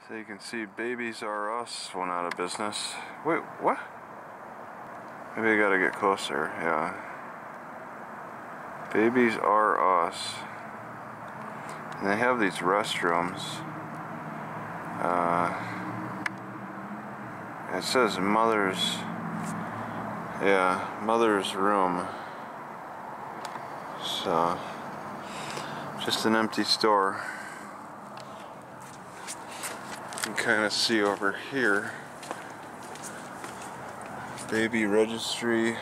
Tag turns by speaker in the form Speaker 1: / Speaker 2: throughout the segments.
Speaker 1: So you can see Babies R Us went out of business. Wait, what? Maybe I gotta get closer, yeah. Babies R Us. And they have these restrooms. It says mother's, yeah, mother's room. So, just an empty store. You can kind of see over here. Baby registry.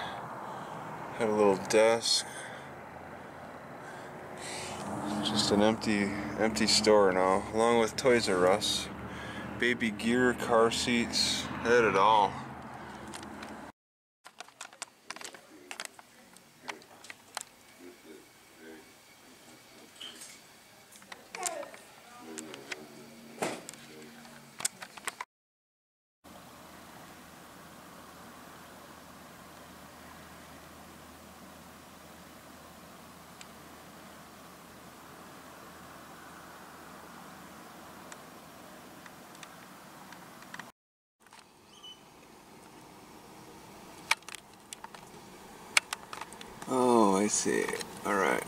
Speaker 1: Had a little desk. Just an empty store now, along with Toys R Us. Baby gear, car seats, had it all. Oh, I see. All right.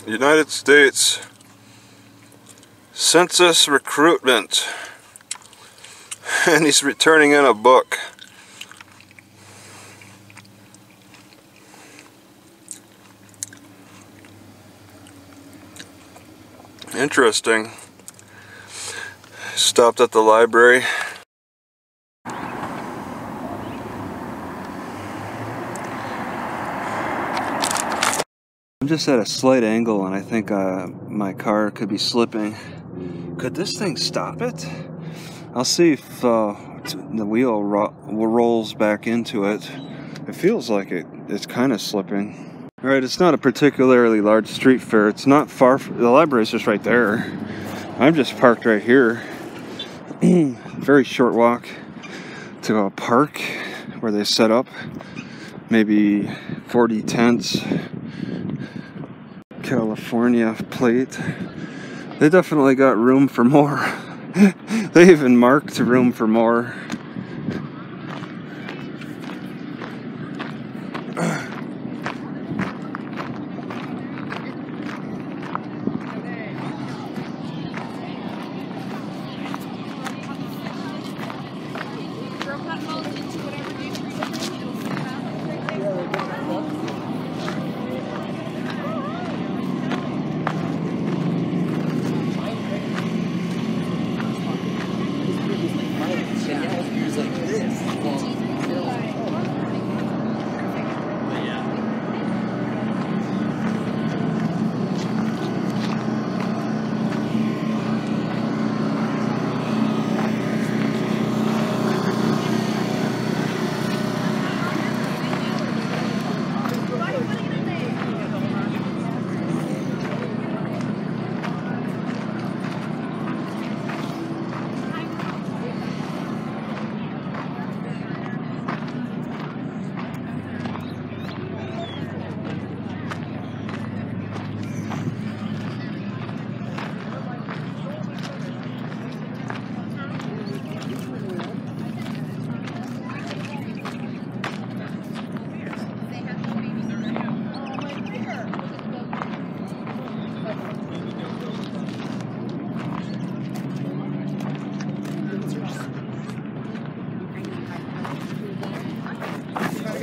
Speaker 1: United States Census recruitment. And he's returning in a book. Interesting. Stopped at the library. I'm just at a slight angle and I think my car could be slipping. Could this thing stop it? I'll see if the wheel rolls back into it. It feels like it's kind of slipping. Alright, it's not a particularly large street fair. It's not far from the library's just right there. I'm just parked right here. Very short walk to a park where they set up maybe 40 tents. California plate. They definitely got room for more. They even marked room for more.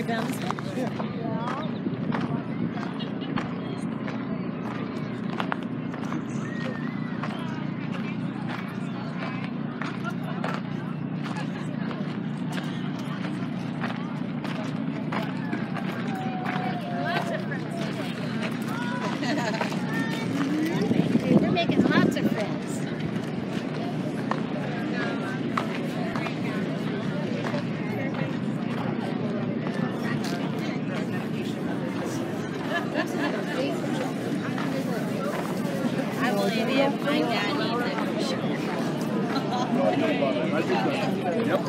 Speaker 2: Down the steps? Yeah.
Speaker 3: They're making lots of friends. I believe if my dad needs it for sure.
Speaker 2: Yep.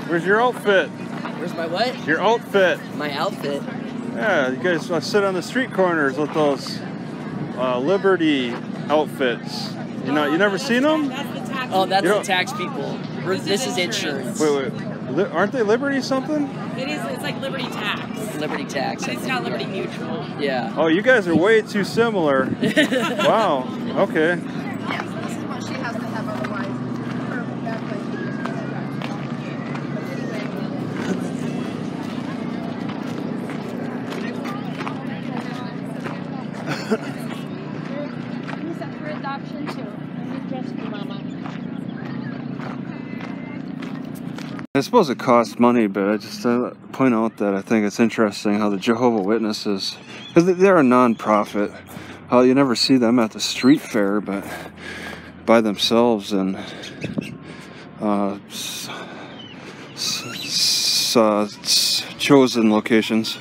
Speaker 1: Where's your outfit?
Speaker 4: Where's my what?
Speaker 1: Your outfit.
Speaker 4: My outfit.
Speaker 1: Yeah, you guys sit on the street corners with those Liberty outfits. You know, you never seen them?
Speaker 4: Oh, that's the tax people. This is insurance.
Speaker 1: Wait. Aren't they Liberty something?
Speaker 2: It is. It's like Liberty Tax.
Speaker 4: Liberty Tax.
Speaker 2: But it's not Liberty Mutual.
Speaker 4: Yeah.
Speaker 1: Oh, you guys are way too similar. Wow. Okay.
Speaker 5: Yes, this is what she has to have otherwise. Perfect. That way.
Speaker 3: Use that for adoption too. And rescue mama.
Speaker 1: I suppose it costs money, but I just point out that I think it's interesting how the Jehovah's Witnesses, because they're a non-profit, how you never see them at the street fair, but by themselves in chosen locations.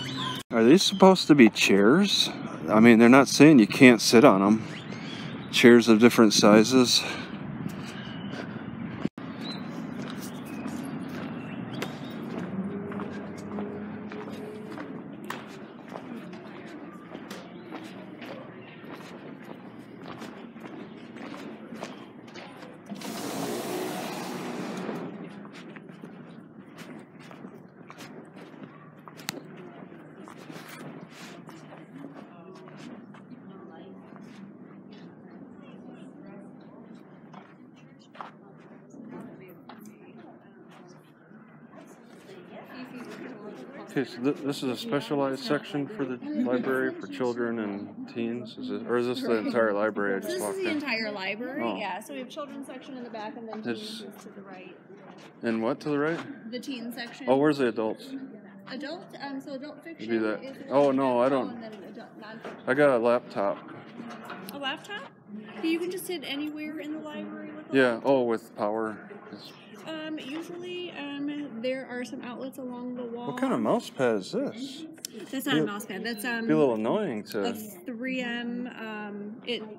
Speaker 1: Are these supposed to be chairs? I mean, they're not saying you can't sit on them. Chairs of different sizes. Okay, so this is a specialized section for the library for children and teens, or is this the entire library I just
Speaker 6: This
Speaker 1: walked
Speaker 6: is the
Speaker 1: in?
Speaker 6: entire library,
Speaker 1: Oh.
Speaker 6: yeah. So we have children's section in the back and then teens is to the right.
Speaker 1: And what to the right?
Speaker 6: The teen section.
Speaker 1: Oh, where's the adults?
Speaker 6: Adult, so adult fiction.
Speaker 1: Maybe that.
Speaker 6: is
Speaker 1: Oh no, I don't.
Speaker 6: and then adult nonfiction.
Speaker 1: I got a laptop.
Speaker 6: A laptop? You can just sit anywhere in the library with a
Speaker 1: Yeah.
Speaker 6: laptop.
Speaker 1: Oh, with power.
Speaker 6: Usually, there are some outlets along the wall.
Speaker 1: What kind of mouse pad is this?
Speaker 6: That's not a mouse pad. That's
Speaker 1: Be a little annoying
Speaker 6: a
Speaker 1: to.
Speaker 6: 3M.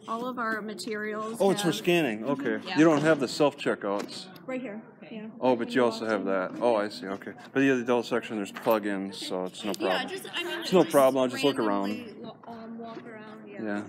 Speaker 6: All of our materials.
Speaker 1: Oh, it's for
Speaker 6: have-
Speaker 1: scanning. Okay.
Speaker 6: Yeah.
Speaker 1: You don't have the self checkouts.
Speaker 6: Right here. Yeah.
Speaker 1: Oh, but you also have that. Oh, I see. Okay. But yeah, the adult section, there's plugins, so it's no problem.
Speaker 6: Yeah,
Speaker 1: It's no problem, I'll just look around.
Speaker 6: randomly walk around. Yeah.
Speaker 1: Yeah.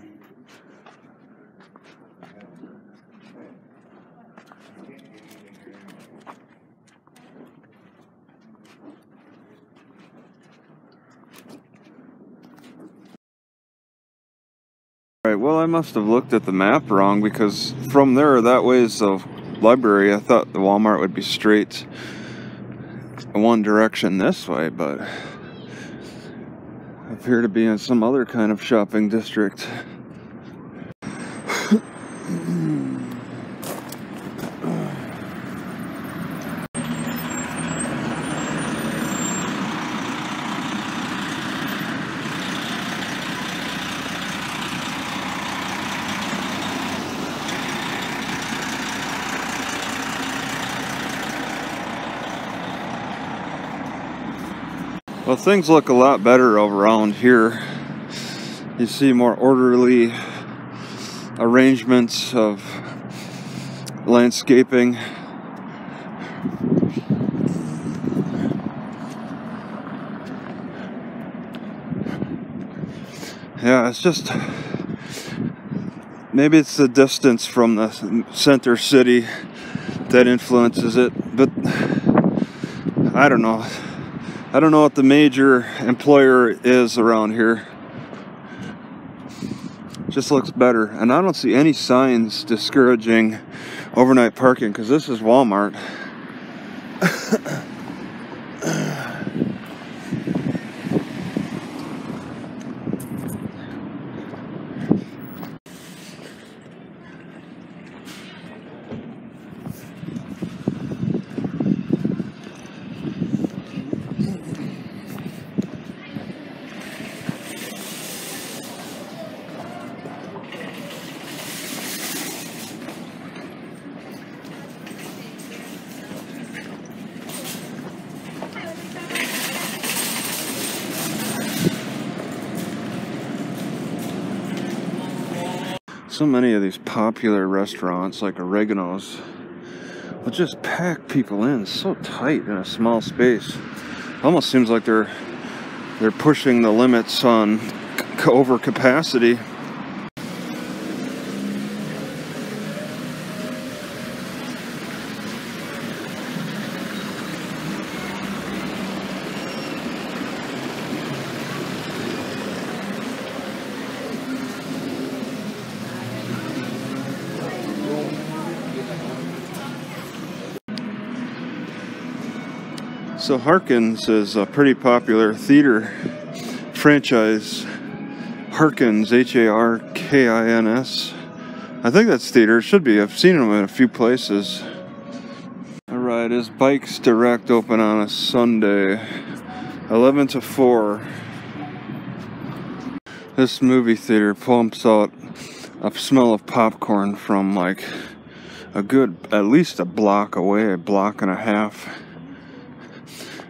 Speaker 1: Right, well, I must have looked at the map wrong, because from there, that way is the library. I thought the Walmart would be straight one direction this way, but I appear to be in some other kind of shopping district. Well, things look a lot better around here. You see more orderly arrangements of landscaping. Yeah, it's just, maybe it's the distance from the center city that influences it, but I don't know. I don't know what the major employer is around here. Just looks better. And I don't see any signs discouraging overnight parking, because this is Walmart. So many of these popular restaurants like Oregano's will just pack people in so tight in a small space. Almost seems like they're pushing the limits on overcapacity. So Harkins is a pretty popular theater franchise. Harkins, Harkins. I think that's theater. It should be. I've seen them in a few places. Alright, is Bikes Direct open on a Sunday? 11 to 4. This movie theater pumps out a smell of popcorn from like a good, at least a block away, a block and a half.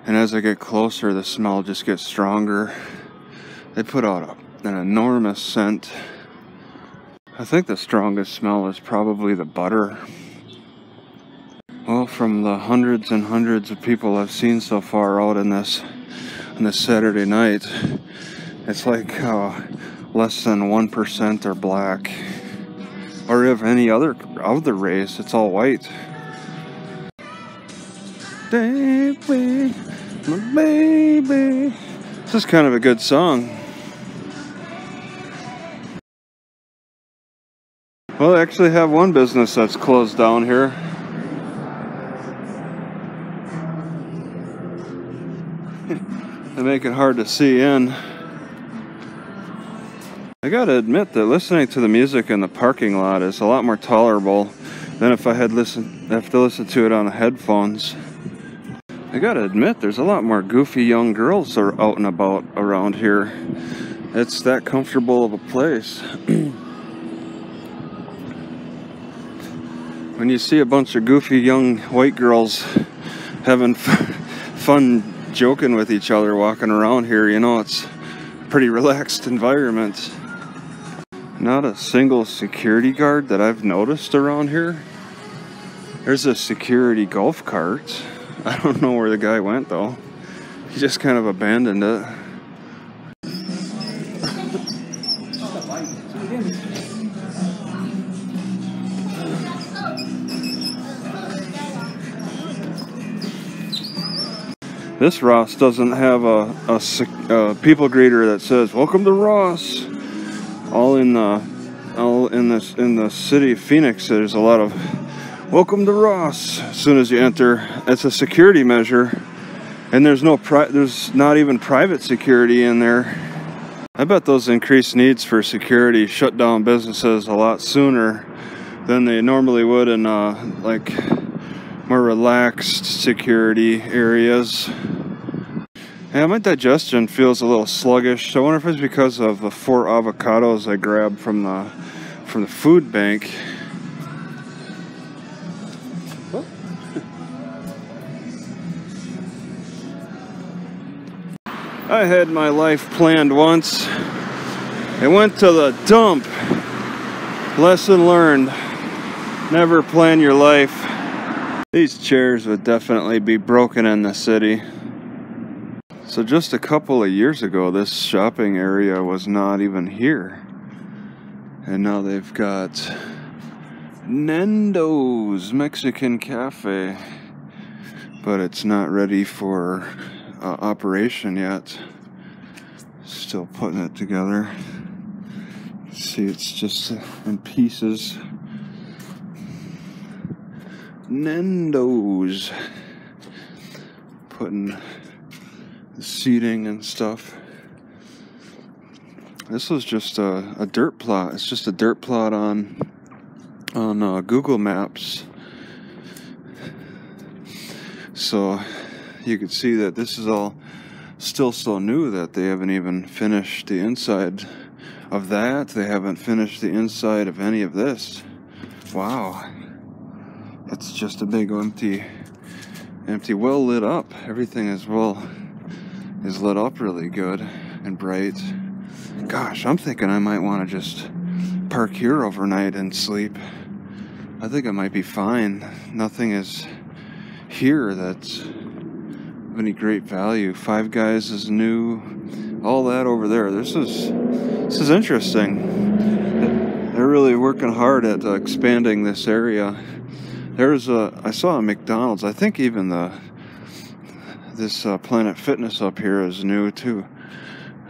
Speaker 1: And as I get closer, the smell just gets stronger. They put out an enormous scent. I think the strongest smell is probably the butter. Well, from the hundreds and hundreds of people I've seen so far out on this Saturday night, it's like less than 1% are black. Or if any other race, it's all white. Baby, my baby. This is kind of a good song. Well, I actually have one business that's closed down here. They make it hard to see in. I gotta admit that listening to the music in the parking lot is a lot more tolerable than if I have to listen to it on the headphones. I gotta admit, there's a lot more goofy young girls that are out and about around here. It's that comfortable of a place. When you see a bunch of goofy young white girls having fun joking with each other walking around here, you know it's a pretty relaxed environment. Not a single security guard that I've noticed around here. There's a security golf cart. I don't know where the guy went though. He just kind of abandoned it. This Ross doesn't have a people greeter that says "Welcome to Ross." All in the city of Phoenix, there's a lot of "Welcome to Ross" as soon as you enter. It's a security measure, and there's not even private security in there. I bet those increased needs for security shut down businesses a lot sooner than they normally would in like more relaxed security areas. Yeah, my digestion feels a little sluggish. I wonder if it's because of the 4 avocados I grabbed from the food bank. I had my life planned once. I went to the dump. Lesson learned. Never plan your life. These chairs would definitely be broken in the city. So just a couple of years ago, this shopping area was not even here. And now they've got Nando's Mexican Cafe. But it's not ready for operation yet. Still putting it together. See, it's just in pieces. Nando's. Putting seating and stuff. This was just a dirt plot. It's just a dirt plot on Google Maps. So you could see that this is all still so new that they haven't even finished the inside of that. They haven't finished the inside of any of this. Wow. It's just a big empty, well lit up. Everything is lit up really good and bright. Gosh, I'm thinking I might want to just park here overnight and sleep. I think it might be fine. Nothing is here that's of any great value. Five Guys is new. All that over there. This is interesting. They're really working hard at expanding this area. I saw a McDonald's. I think even this Planet Fitness up here is new too.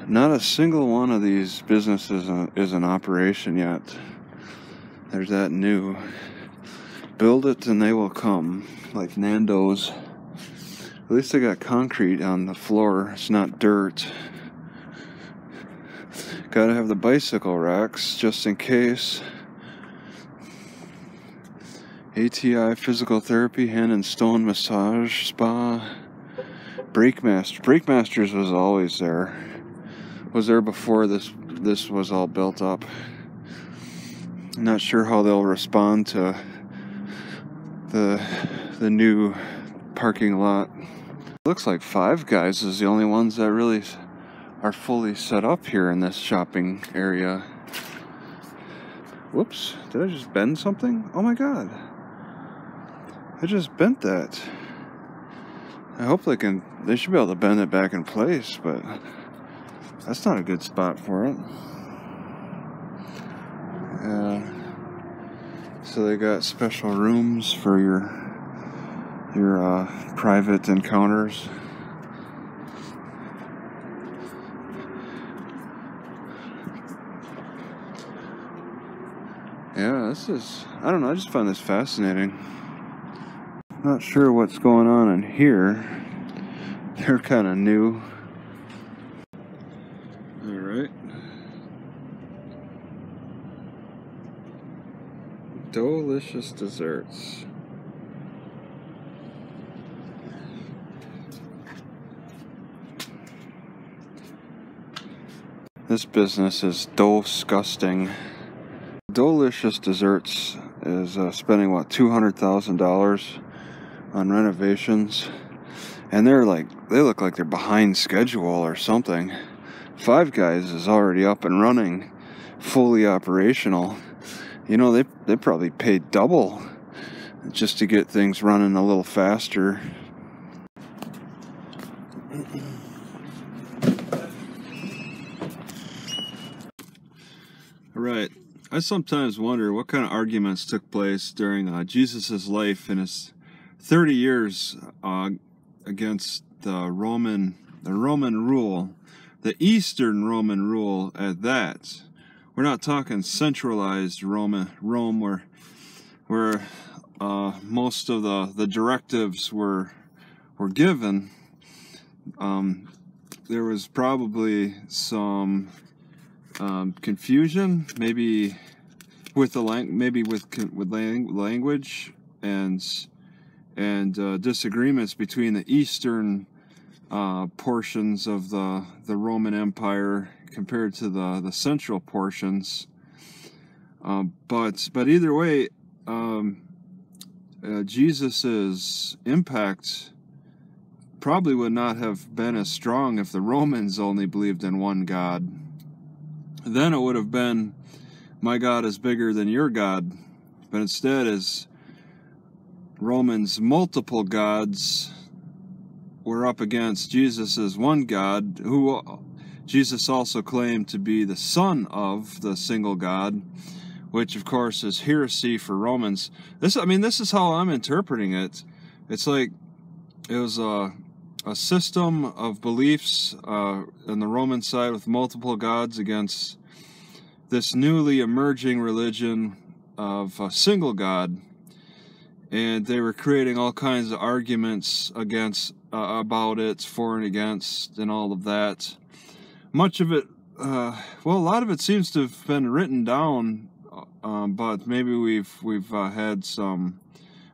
Speaker 1: Not a single one of these businesses is in operation yet. There's that new. Build it and they will come, like Nando's. At least they got concrete on the floor. It's not dirt. Gotta have the bicycle racks just in case. ATI Physical Therapy, Hand and Stone Massage Spa. Breakmasters was always there. Was there before this was all built up. Not sure how they'll respond to the new parking lot. Looks like Five Guys is the only ones that really are fully set up here in this shopping area. Whoops, did I just bend something? Oh my god. I just bent that. I hope they should be able to bend it back in place, but that's not a good spot for it. So they got special rooms for your private encounters. Yeah, I don't know, I just find this fascinating. Not sure what's going on in here. They're kind of new. Alright. Delicious desserts. This business is disgusting. Delicious Desserts is spending what, $200,000 on renovations, and they look like they're behind schedule or something. Five Guys is already up and running, fully operational. You know, they probably paid double just to get things running a little faster. Right. I sometimes wonder what kind of arguments took place during Jesus' life in his 30 years against the Roman rule, the Eastern Roman rule at that. We're not talking centralized Rome where most of the directives were given. There was probably some confusion, maybe with language and disagreements between the eastern portions of the Roman Empire compared to the central portions. But either way, Jesus's impact probably would not have been as strong if the Romans only believed in one God. Then it would have been, my God is bigger than your God. But instead, as Romans' multiple gods were up against Jesus' one God, who Jesus also claimed to be the son of the single God, which of course is heresy for Romans. This is how I'm interpreting it. It's like it was a system of beliefs on the Roman side with multiple gods against this newly emerging religion of a single God, and they were creating all kinds of arguments about it, for and against, and all of that. Much of it, a lot of it seems to have been written down, but maybe we've had some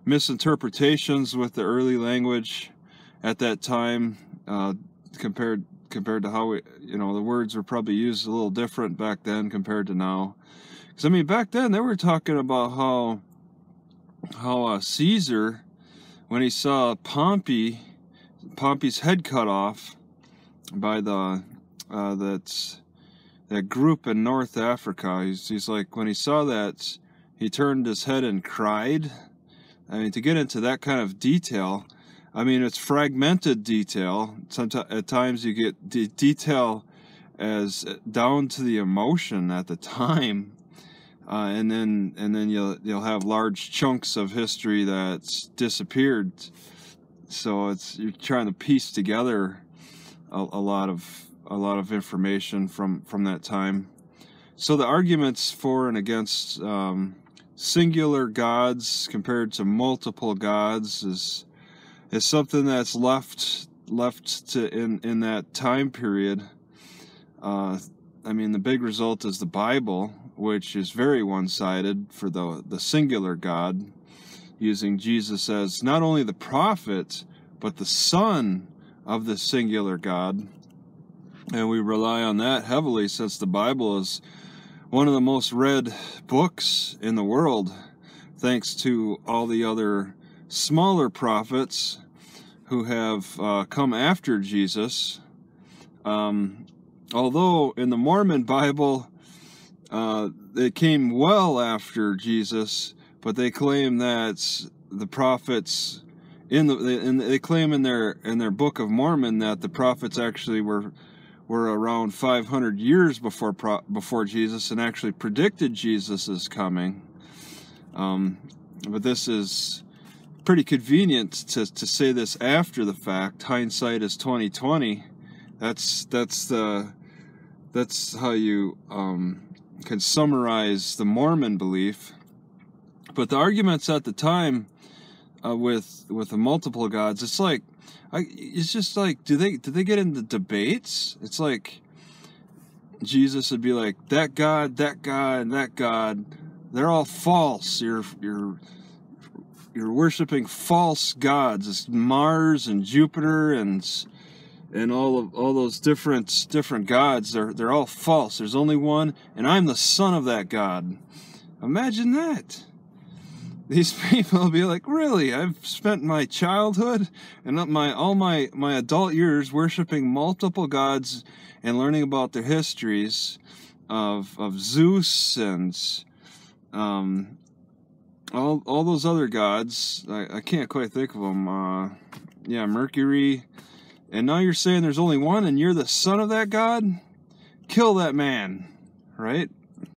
Speaker 1: misinterpretations with the early language at that time, compared to how the words were probably used a little different back then compared to now. Because back then they were talking about how Caesar, when he saw Pompey's head cut off by that group in North Africa, he's like, when he saw that, he turned his head and cried. I mean, to get into that kind of detail, I mean, it's fragmented detail. Sometimes, at times, you get detail as down to the emotion at the time, and then you'll have large chunks of history that's disappeared. So you're trying to piece together a lot of information from that time. So the arguments for and against singular gods compared to multiple gods is something that's left to in that time period. I mean, the big result is the Bible, which is very one-sided for the singular God, using Jesus as not only the prophet, but the son of the singular God. And we rely on that heavily, since the Bible is one of the most read books in the world, thanks to all the other smaller prophets who have come after Jesus. Although in the Mormon Bible, it came well after Jesus, but they claim that the prophets they claim in their Book of Mormon that the prophets actually were around 500 years before Jesus, and actually predicted Jesus' coming. But this is pretty convenient to say this after the fact. Hindsight is 20/20. That's how you can summarize the Mormon belief. But the arguments at the time with the multiple gods, it's just like, do they get into debates? It's like Jesus would be like, that God, and that God, they're all false. You're worshiping false gods. It's Mars and Jupiter and all those different gods. They're all false. There's only one, and I'm the son of that God. Imagine that. These people will be like, really? I've spent my childhood and all my adult years worshiping multiple gods and learning about their histories of Zeus and all those other gods. I can't quite think of them. Mercury. And now you're saying there's only one and you're the son of that God? Kill that man, right?